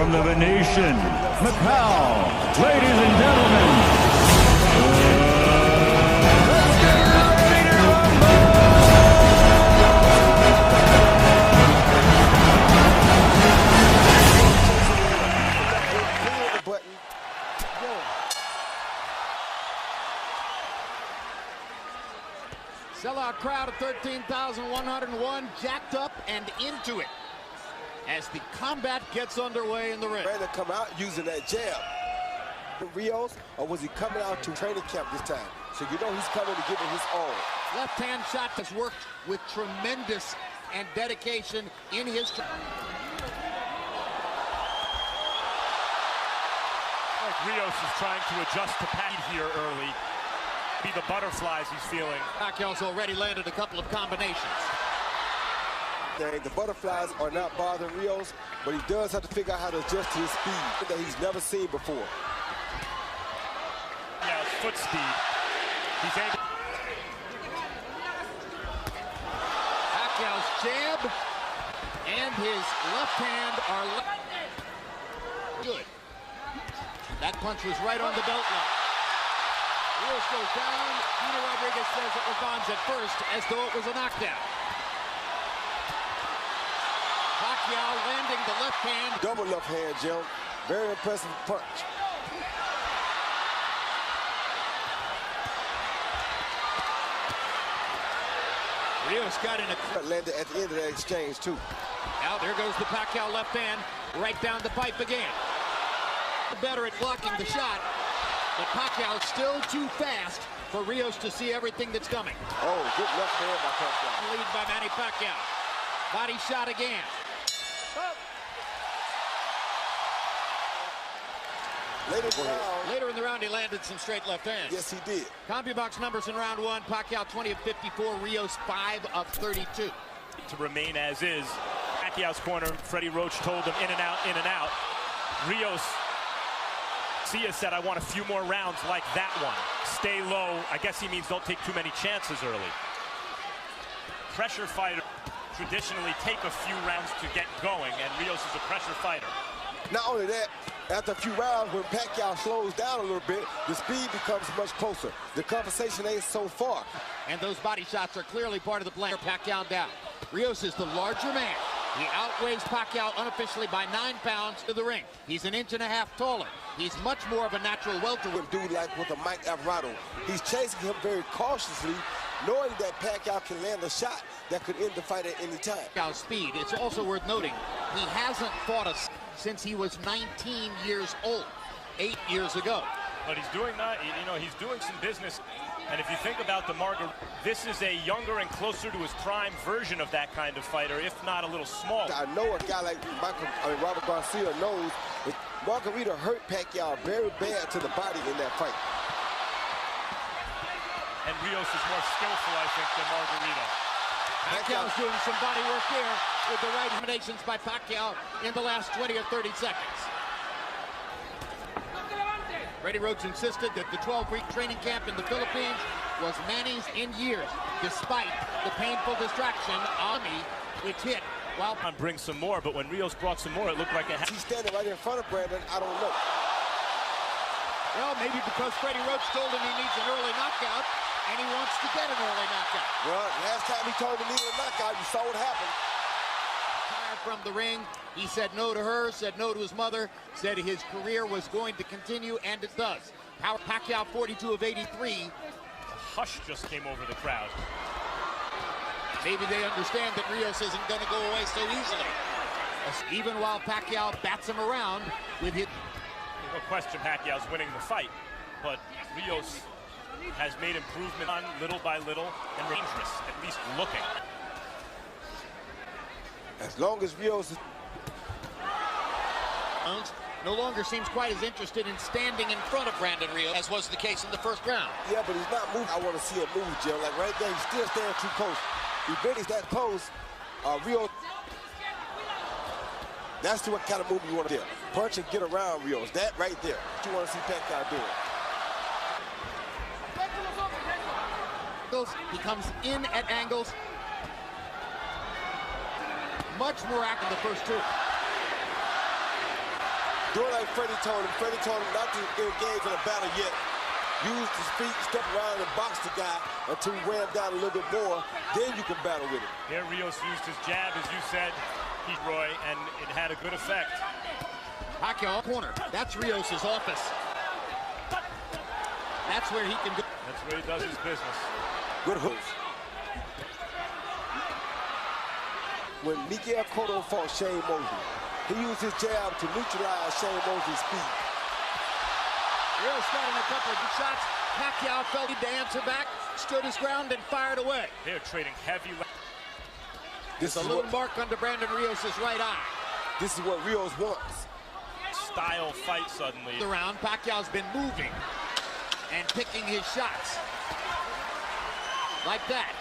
from the Venetian Macau, ladies and gentlemen, let's get ready to rumble! Sellout crowd of 13,101, jacked up and into it as the combat gets underway in the ring. Ready to come out using that jab. Rios, or was he coming out to training camp this time? So you know he's coming to give it his all. Left hand shot has worked with tremendous and dedication in his. Like Rios is trying to adjust to Pat here early. Be the butterflies he's feeling. Pacquiao's already landed a couple of combinations. The butterflies are not bothering Rios, but he does have to figure out how to adjust to his speed that he's never seen before. Yeah, his foot speed. He's able. Pacquiao's jab and his left hand are good. That punch was right on the belt line. Rios goes down. Peter Rodriguez says it was Bonds at first, as though it was a knockdown. Pacquiao landing the left hand. Double left hand, Jim. Very impressive punch. Rios got in a... Landed at the end of that exchange, too. Now there goes the Pacquiao left hand, right down the pipe again. Better at blocking the shot, but Pacquiao still too fast for Rios to see everything that's coming. Oh, good left hand by Pacquiao. Lead by Manny Paquiao. Body shot again. Later in the round, he landed some straight left hands. Yes, he did. CompuBox numbers in round one. Pacquiao 20 of 54, Rios 5 of 32. To remain as is. Pacquiao's corner, Freddie Roach told him in and out, in and out. Rios, Sia said, I want a few more rounds like that one. Stay low. I guess he means don't take too many chances early. Pressure fighter traditionally take a few rounds to get going, and Rios is a pressure fighter. Not only that, after a few rounds, when Pacquiao slows down a little bit, the speed becomes much closer. The conversation ain't so far. And those body shots are clearly part of the plan. Pacquiao down. Rios is the larger man. He outweighs Pacquiao unofficially by 9 pounds to the ring. He's an inch and a half taller. He's much more of a natural welterweight. Dude like with a Mike Alvarado. He's chasing him very cautiously, knowing that Pacquiao can land a shot that could end the fight at any time. Pacquiao's speed. It's also worth noting, he hasn't fought us since he was 19 years old, 8 years ago. But he's doing that, you know, he's doing some business. And if you think about the Margaret, this is a younger and closer to his prime version of that kind of fighter, if not a little smaller. I know a guy like Robert Garcia knows that Margarita hurt Pacquiao very bad to the body in that fight. And Rios is more skillful, I think, than Margarita. Pacquiao's doing some body work there with the right combinations by Pacquiao in the last 20 or 30 seconds. Freddie Roach insisted that the 12-week training camp in the Philippines was Manny's in years, despite the painful distraction Ami, which hit while... Bring some more, but when Rios brought some more, it looked like He's standing right in front of Brandon, I don't know. Well, maybe because Freddie Roach told him he needs an early knockout, and he wants to get an early knockout. Well, last time he told him he needed a knockout, you saw what happened. From the ring, he said no to her, said no to his mother, said his career was going to continue, and it does. Pacquiao 42 of 83. a hush just came over the crowd. Maybe they understand that Rios isn't going to go away so easily. Even while Pacquiao bats him around with his... No question Pacquiao's winning the fight, but Rios has made improvement on little by little and dangerous, at least looking. As long as Rios is... no longer seems quite as interested in standing in front of Brandon Rios as was the case in the first round. Yeah, but he's not moving. I want to see him move, Jim. Like right there, he's still standing too close. If Benny's that close, Rios... That's the kind of move you want to do. Punch and get around Rios. That right there. What you want to see Pacquiao do. He comes in at angles. Much more active the first two. doing like Freddie told him. Freddie told him not to engage in a battle yet. Use his feet, step around and box the guy until he wear him down a little bit more. Then you can battle with him. Here, Rios used his jab, as you said, Roy, and it had a good effect. Pacquiao corner. That's Rios' office. That's where he can go. That's where he does his business. Good hooks. When Miguel Cotto fought Shane Mosley, he used his jab to neutralize Shane Mosley's speed. Rios got in a couple of good shots. Pacquiao felt he had to answer back, stood his ground, and fired away. They're trading heavy. This is a little mark under Brandon Rios' right eye. This is what Rios wants. Style fight suddenly. The round, Pacquiao's been moving and picking his shots. Like that.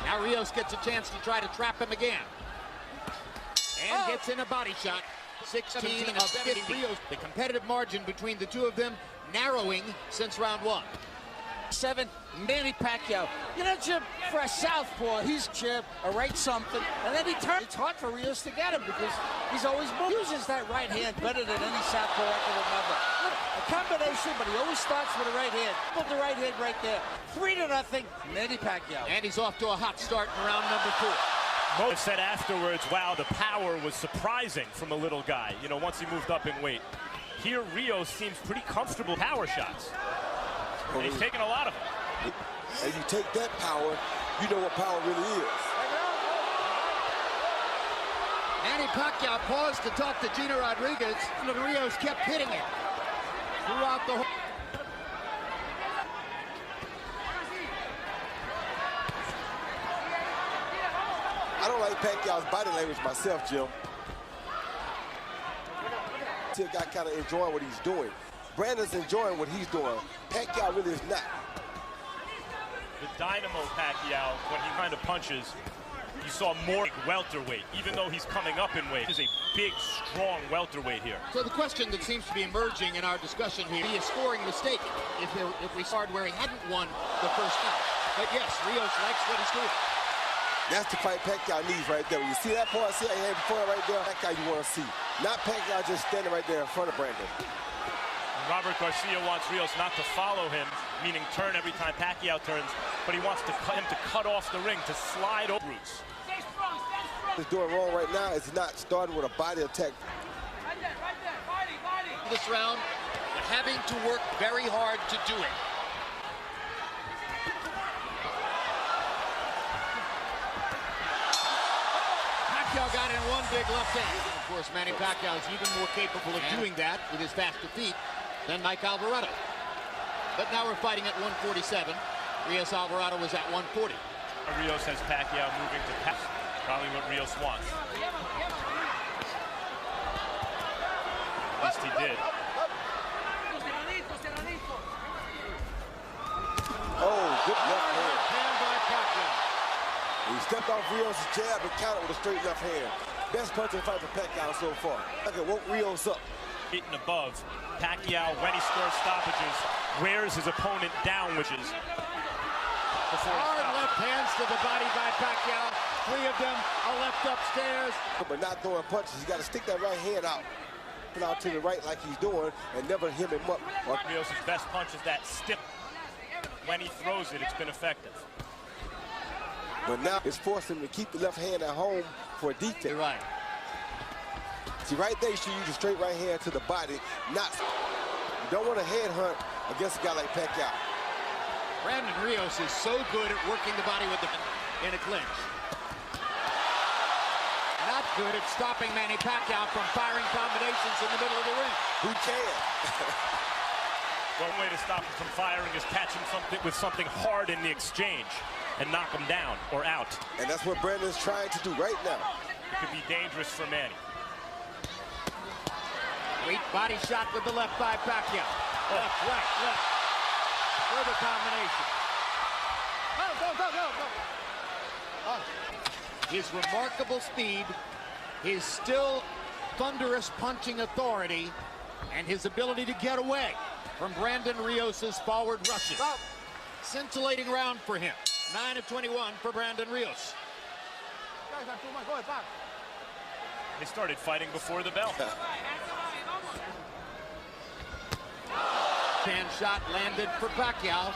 Now Rios gets a chance to try to trap him again. And gets in a body shot. 16 of 50. Rios. The competitive margin between the two of them narrowing since round one. 7, Manny Paquiao. You know, Jim, for a southpaw, he's Jim, a right something, and then he turns. It's hard for Rios to get him because he's always uses that right hand better than any southpaw I can remember. A combination, but he always starts with the right hand. Put the right hand right there. 3-0, Manny Paquiao. And he's off to a hot start in round number 4. Mo said afterwards, wow, the power was surprising from a little guy, you know, once he moved up in weight. Here, Rios seems pretty comfortable power shots. And he's taking a lot of them. And you take that power, you know what power really is. Manny Paquiao paused to talk to Gina Rodriguez, and Rios kept hitting it throughout the whole. I don't like Pacquiao's body language myself, Jim. The guy kind of enjoying what he's doing. Brandon's enjoying what he's doing. Pacquiao really is not. The dynamo Pacquiao, when he kind of punches, you saw more welterweight, even though he's coming up in weight. He's a big, strong welterweight here. So the question that seems to be emerging in our discussion here, he is scoring mistake if we started where he hadn't won the first round. But yes, Rios likes what he's doing. That's the fight Pacquiao needs right there. When you see that part, see how he had before right there? That guy you want to see. Not Pacquiao just standing right there in front of Brandon. Robert Garcia wants Rios not to follow him, meaning turn every time Pacquiao turns, but he wants him to cut off the ring, to slide over routes. What he's doing wrong right now is not starting with a body attack. This round, but having to work very hard to do it. Pacquiao got in one big left hand. Of course, Manny Pacquiao is even more capable of doing that with his faster feet than Mike Alvarado. But now we're fighting at 147. Rios Alvarado was at 140. Rios has Pacquiao moving to pass. Probably what Rios wants. At least he did. Oh, good left hand. Hand by Pacquiao. He stepped off Rios' jab and countered with a straight left hand. Best punching fight for Pacquiao so far. Okay, woke Rios up. Hitting above. Pacquiao, when he scores stoppages, wears his opponent down, which is hard left hands to the body by Pacquiao. 3 of them are left upstairs. But not throwing punches. You got to stick that right hand out. Put out to the right like he's doing and never hem him up. Rios' best punch is that stiff. When he throws it, it's been effective. But now it's forcing him to keep the left hand at home for defense. You're right. See, right there, you should use a straight right hand to the body. You don't want to headhunt against a guy like Pacquiao. Brandon Rios is so good at working the body with in a clinch. Not good at stopping Manny Pacquiao from firing combinations in the middle of the ring. Who can? One way to stop him from firing is catch him with something hard in the exchange and knock him down or out. And that's what Brandon's trying to do right now. It could be dangerous for Manny. Great body shot with the left by Pacquiao. Left, right, left. Further combination. Go. His remarkable speed, his still thunderous punching authority, and his ability to get away from Brandon Rios' forward rushes. Scintillating round for him. 9 of 21 for Brandon Rios. They started fighting before the bell. Hand shot landed for Pacquiao.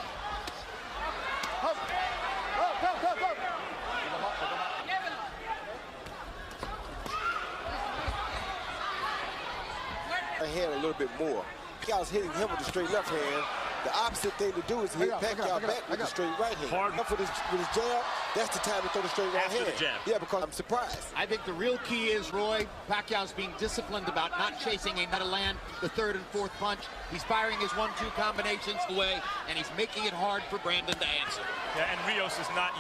Hand a little bit more. Pacquiao's hitting him with the straight left hand. The opposite thing to do is hit Pacquiao back with the straight right hand. Hard. With his jab, that's the time to throw the straight right hand. The jab. Yeah, because I'm surprised. I think the real key is, Roy, Pacquiao's being disciplined about not chasing a to land the third and fourth punch. He's firing his 1-2 combinations away, and he's making it hard for Brandon to answer. Yeah, and Rios is not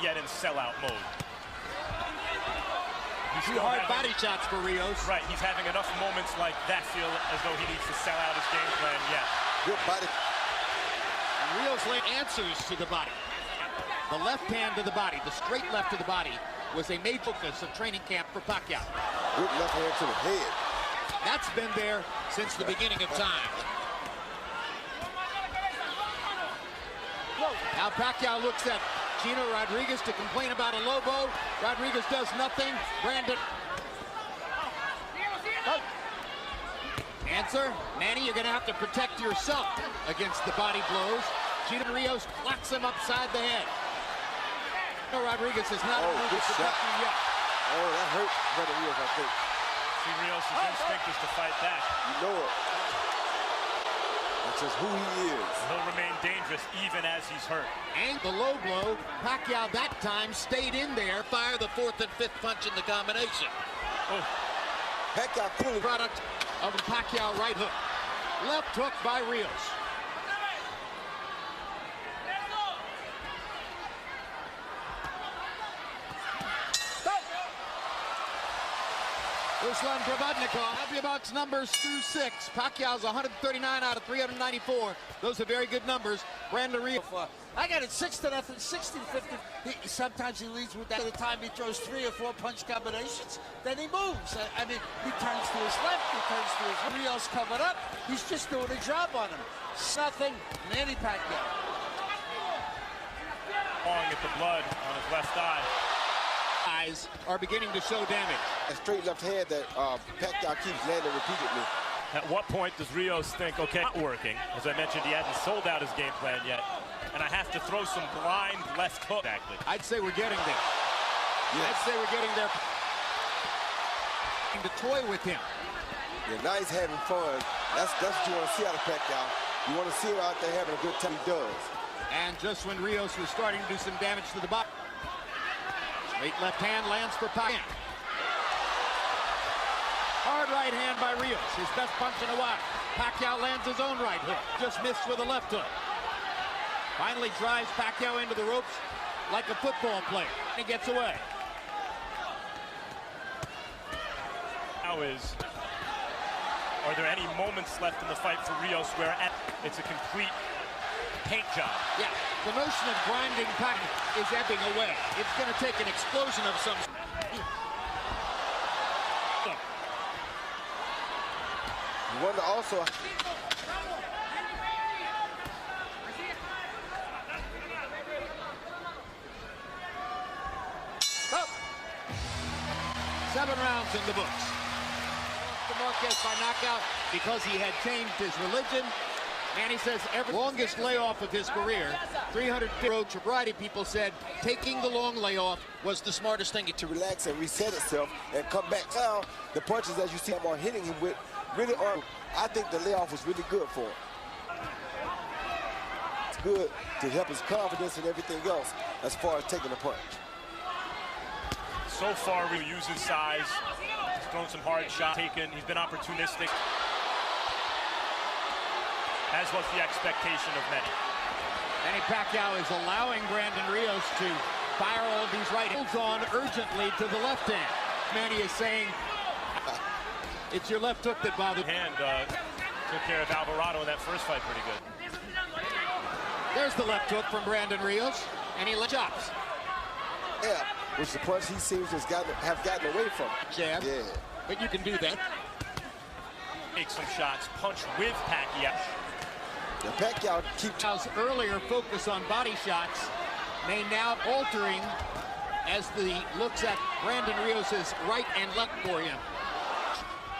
yet in sellout mode. He's Two still hard having, body shots for Rios. Right, he's having enough moments like that feel as though he needs to sell out his game plan yet. Good body. And Rios answers to the body. The left hand to the body, the straight left to the body, was a main focus of training camp for Pacquiao. Good left hand to the head. That's been there since the beginning of time. Now Pacquiao looks at Gino Rodriguez to complain about a lobo. Rodriguez does nothing. Brandon. Answer, Manny, you're going to have to protect yourself against the body blows. Gino Rios clocks him upside the head. Gino Rodriguez is not able to protect you yet. Oh, that hurt Brandon Rios, I think. See, Rios' instinct is to fight back. You know it. That's just who he is. He'll remain dangerous even as he's hurt. And the low blow, Pacquiao that time stayed in there, fire the fourth and fifth punch in the combination. Oh. Pacquiao cooling. Product of a Pacquiao right hook. Left hook by Rios. Ruslan Probodnikov, WBO's numbers through 6. Pacquiao's 139 out of 394. Those are very good numbers. Brandon Rios. I got it 6-0, 60-50. Sometimes he leads with that. At the time he throws 3 or 4 punch combinations, then he moves. I mean, he turns to his left, he turns to his right. Rios covered up. He's just doing a job on him. Nothing. Manny Paquiao. Clawing at the blood on his left eye. Eyes are beginning to show damage. A straight left hand that Pacquiao keeps landing repeatedly. At what point does Rios think, okay, not working? As I mentioned, he hasn't sold out his game plan yet. And I have to throw some blind left hook. Exactly. I'd say we're getting there. Yes. I'd say we're getting there. To toy with him. Yeah, now he's having fun. That's what you want to see out of Pacquiao. You want to see him out there having a good time. He does. And just when Rios was starting to do some damage to the body. Straight left hand lands for Pacquiao. Hard right hand by Rios, his best punch in a while. Pacquiao lands his own right hook. Just missed with a left hook. Finally drives Pacquiao into the ropes like a football player. He gets away. Now are there any moments left in the fight for Rios where it's a complete paint job? Yeah, the notion of grinding Pacquiao is ebbing away. It's going to take an explosion of some. You wonder also. Oh. 7 rounds in the books. Marquez by knockout because he had changed his religion. Manny says every longest layoff of his career, 300 approach. A variety of people said taking the long layoff was the smartest thing. To relax and reset itself and come back. Now, the punches, as you see him are hitting him with, really are. I think the layoff was really good for him. It's good to help his confidence and everything else as far as taking a punch. So far, we use his size. He's thrown some hard shots, he's been opportunistic. As was the expectation of many. Manny Paquiao is allowing Brandon Rios to fire all of these right hands on urgently to the left hand. Manny is saying, it's your left hook that bothered. Hand took care of Alvarado in that first fight pretty good. There's the left hook from Brandon Rios, and he chops. Yeah, which the punch he seems to have gotten away from. Jab. Yeah. But you can do that. Make some shots, punch with Pacquiao. The Pacquiao keeps Pacquiao's earlier focus on body shots may now altering as the looks at Brandon Rios' right and left for him.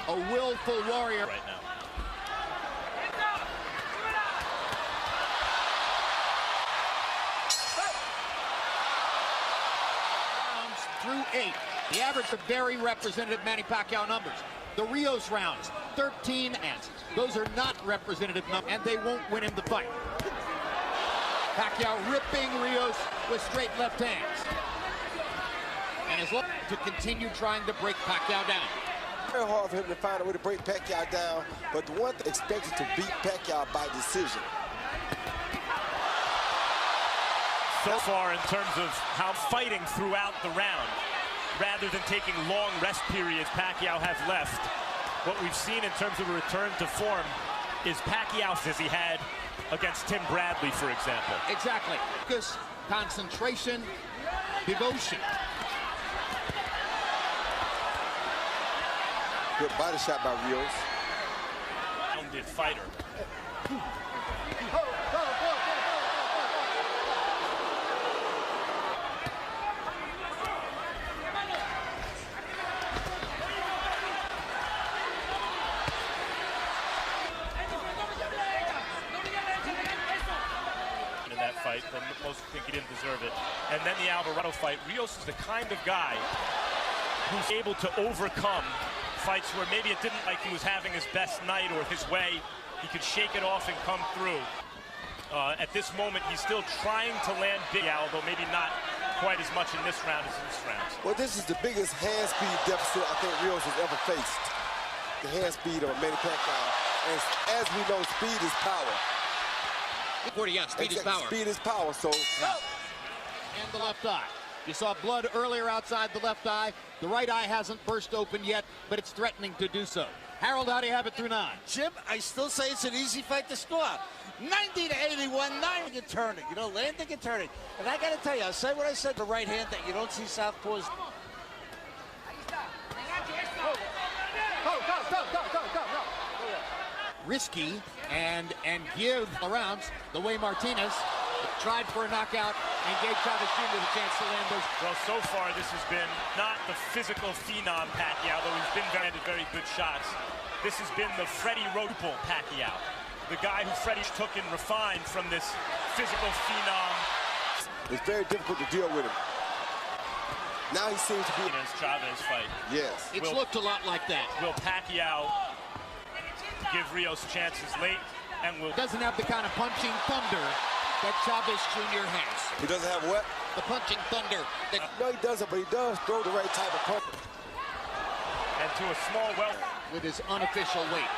A willful warrior right now. Rounds through 8. The average of very representative Manny Paquiao numbers. The Rios rounds, 13 and those are not representative numbers, and they won't win him the fight. Pacquiao ripping Rios with straight left hands. And is looking to continue trying to break Pacquiao down. Very hard for him to find a way to break Pacquiao down, but the one expected to beat Pacquiao by decision. So far, in terms of how fighting throughout the round, rather than taking long rest periods Pacquiao has left, what we've seen in terms of a return to form is Pacquiao as he had against Tim Bradley, for example. Exactly. Focus, concentration, devotion. Good body shot by Rios. Rounded fighter. In that fight, but most think he didn't deserve it. And then the Alvarado fight. Rios is the kind of guy who's able to overcome fights where maybe it didn't like he was having his best night or his way. He could shake it off and come through. At this moment, he's still trying to land big, although maybe not quite as much in this round as in this round. Well, this is the biggest hand speed deficit I think Rios has ever faced. The hand speed of Manny Paquiao. And as we know, speed is power. Yeah, speed is power. Speed is power, so. And the left eye. You saw blood earlier outside the left eye. The right eye hasn't burst open yet, but it's threatening to do so. Harold, how do you have it through 9? Jim, I still say it's an easy fight to score. 90 to 81, landing and turning. You know, landing and turning. And I got to tell you, I said what I said, the right hand that you don't see southpaws. Risky and give around the way Martinez tried for a knockout and gave Chavez Jr. the chance to land those. Well, so far this has been not the physical phenom Pacquiao, though he's been very good shots. This has been the Freddie Roach Pacquiao, the guy who Freddie took and refined from this physical phenom. It's very difficult to deal with him. Now he seems to be in his Chavez fight. Yes. It's looked a lot like that. Will Pacquiao give Rios chances late, and will doesn't have the kind of punching thunder that Chavez Jr. has. He doesn't have what? The punching thunder. No, he doesn't, but he does throw the right type of punch. And to a small welter. With his unofficial weight.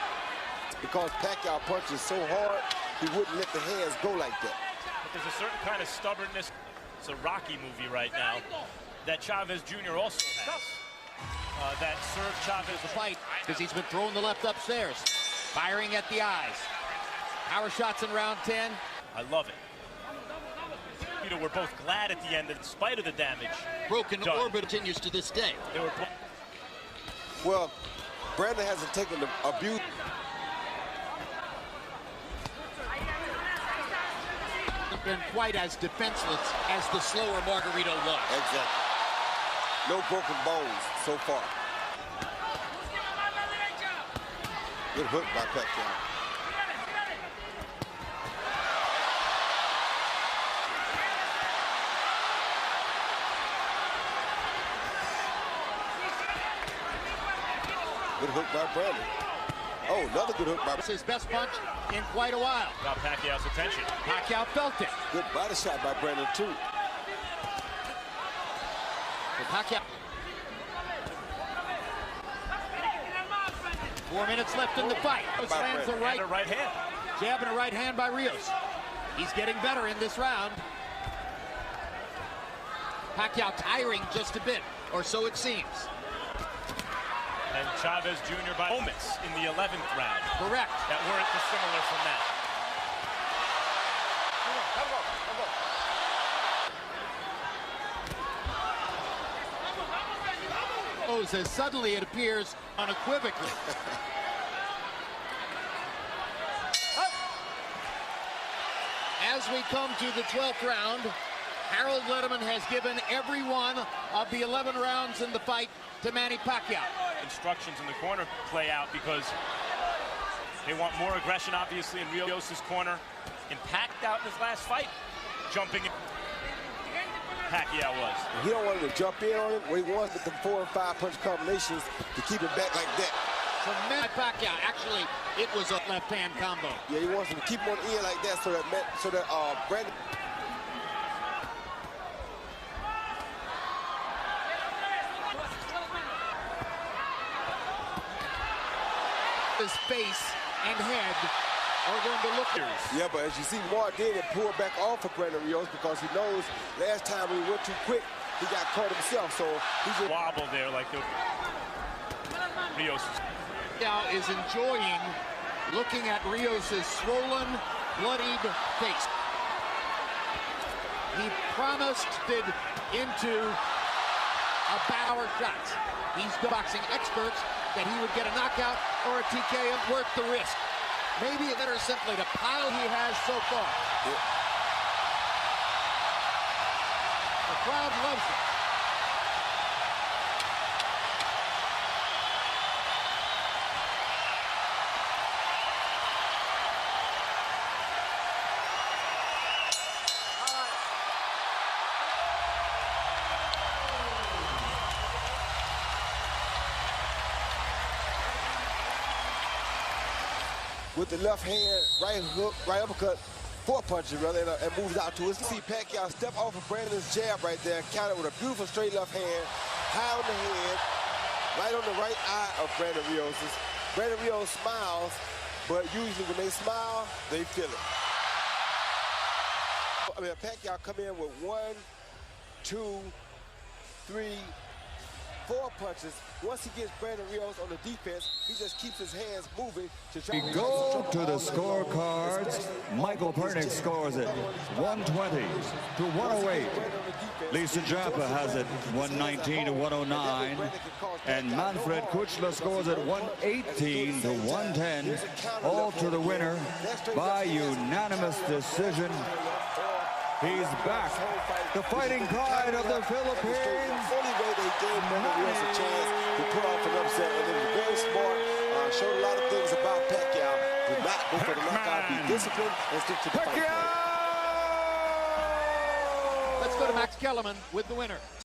Because Pacquiao punches so hard, he wouldn't let the hands go like that. But there's a certain kind of stubbornness. It's a Rocky movie right now that Chavez Jr. also has. That served Chavez the fight because he's been throwing the left upstairs, firing at the eyes. Power shots in round 10. I love it. We're both glad at the end, in spite of the damage. Broken orbit continues to this day. They were well, Brandon hasn't taken the abuse. Been quite as defenseless as the slower Margarito was. Exactly. No broken bones so far. Good hook by Pacquiao. Good hook by Brandon. Oh, another good hook by... It's his best punch in quite a while. Got Pacquiao's attention. Pacquiao felt it. Good body shot by Brandon, too. For Pacquiao. 4 minutes left in the fight. Lands a right hand. Jab and a right hand by Rios. He's getting better in this round. Pacquiao tiring just a bit, or so it seems. And Chavez Jr. by moments in the 11th round. Correct. That weren't dissimilar from that. As suddenly it appears unequivocally. As we come to the 12th round, Harold Letterman has given every one of the 11 rounds in the fight to Manny Paquiao. Instructions in the corner play out because they want more aggression, obviously, in Rios' corner. And Paquiao in his last fight, jumping in. Pacquiao was. He don't want him to jump in on him. What he wants with the 4 and 5 punch combinations to keep him back like that. From Manny Paquiao, actually, it was a left-hand combo. Yeah, he wants him to keep him on the end like that so that Brandon. His face and head are going to look here. Yeah, but as you see, Mark David pull back off of Brandon Rios because he knows last time when he went too quick, he got caught himself. So he's a wobble there like the Rios. Now is enjoying looking at Rios' swollen, bloodied face. He promised it into a power shot. He's boxing experts that he would get a knockout or a TKO worth the risk. Maybe it's better simply the pile he has so far. Yeah. The crowd loves it. With the left hand, right hook, right uppercut, 4 punches rather, and moves out to his. See Pacquiao step off of Brandon's jab right there, counter with a beautiful straight left hand, high on the head, right on the right eye of Brandon Rios. Brandon Rios smiles, but usually when they smile, they feel it. I mean, Pacquiao come in with 1, 2, 3, 4 punches. Once he gets Brandon Rios on the defense, he just keeps his hands moving to try We go to the scorecards. Michael Pernick scores it 120 to 108. Lisa Japa has it 119 to 109. And Manfred Kuchler scores it 118 to 110. All to the winner by unanimous decision. He's back. The fighting pride of the Philippines. The only way they gave Brandon Rios a chance to pull off an upset, and it was very smart. Showed a lot of things about Pacquiao. Did not go for the knockout, be disciplined, and stick to the fight. Let's go to Max Kellerman with the winner.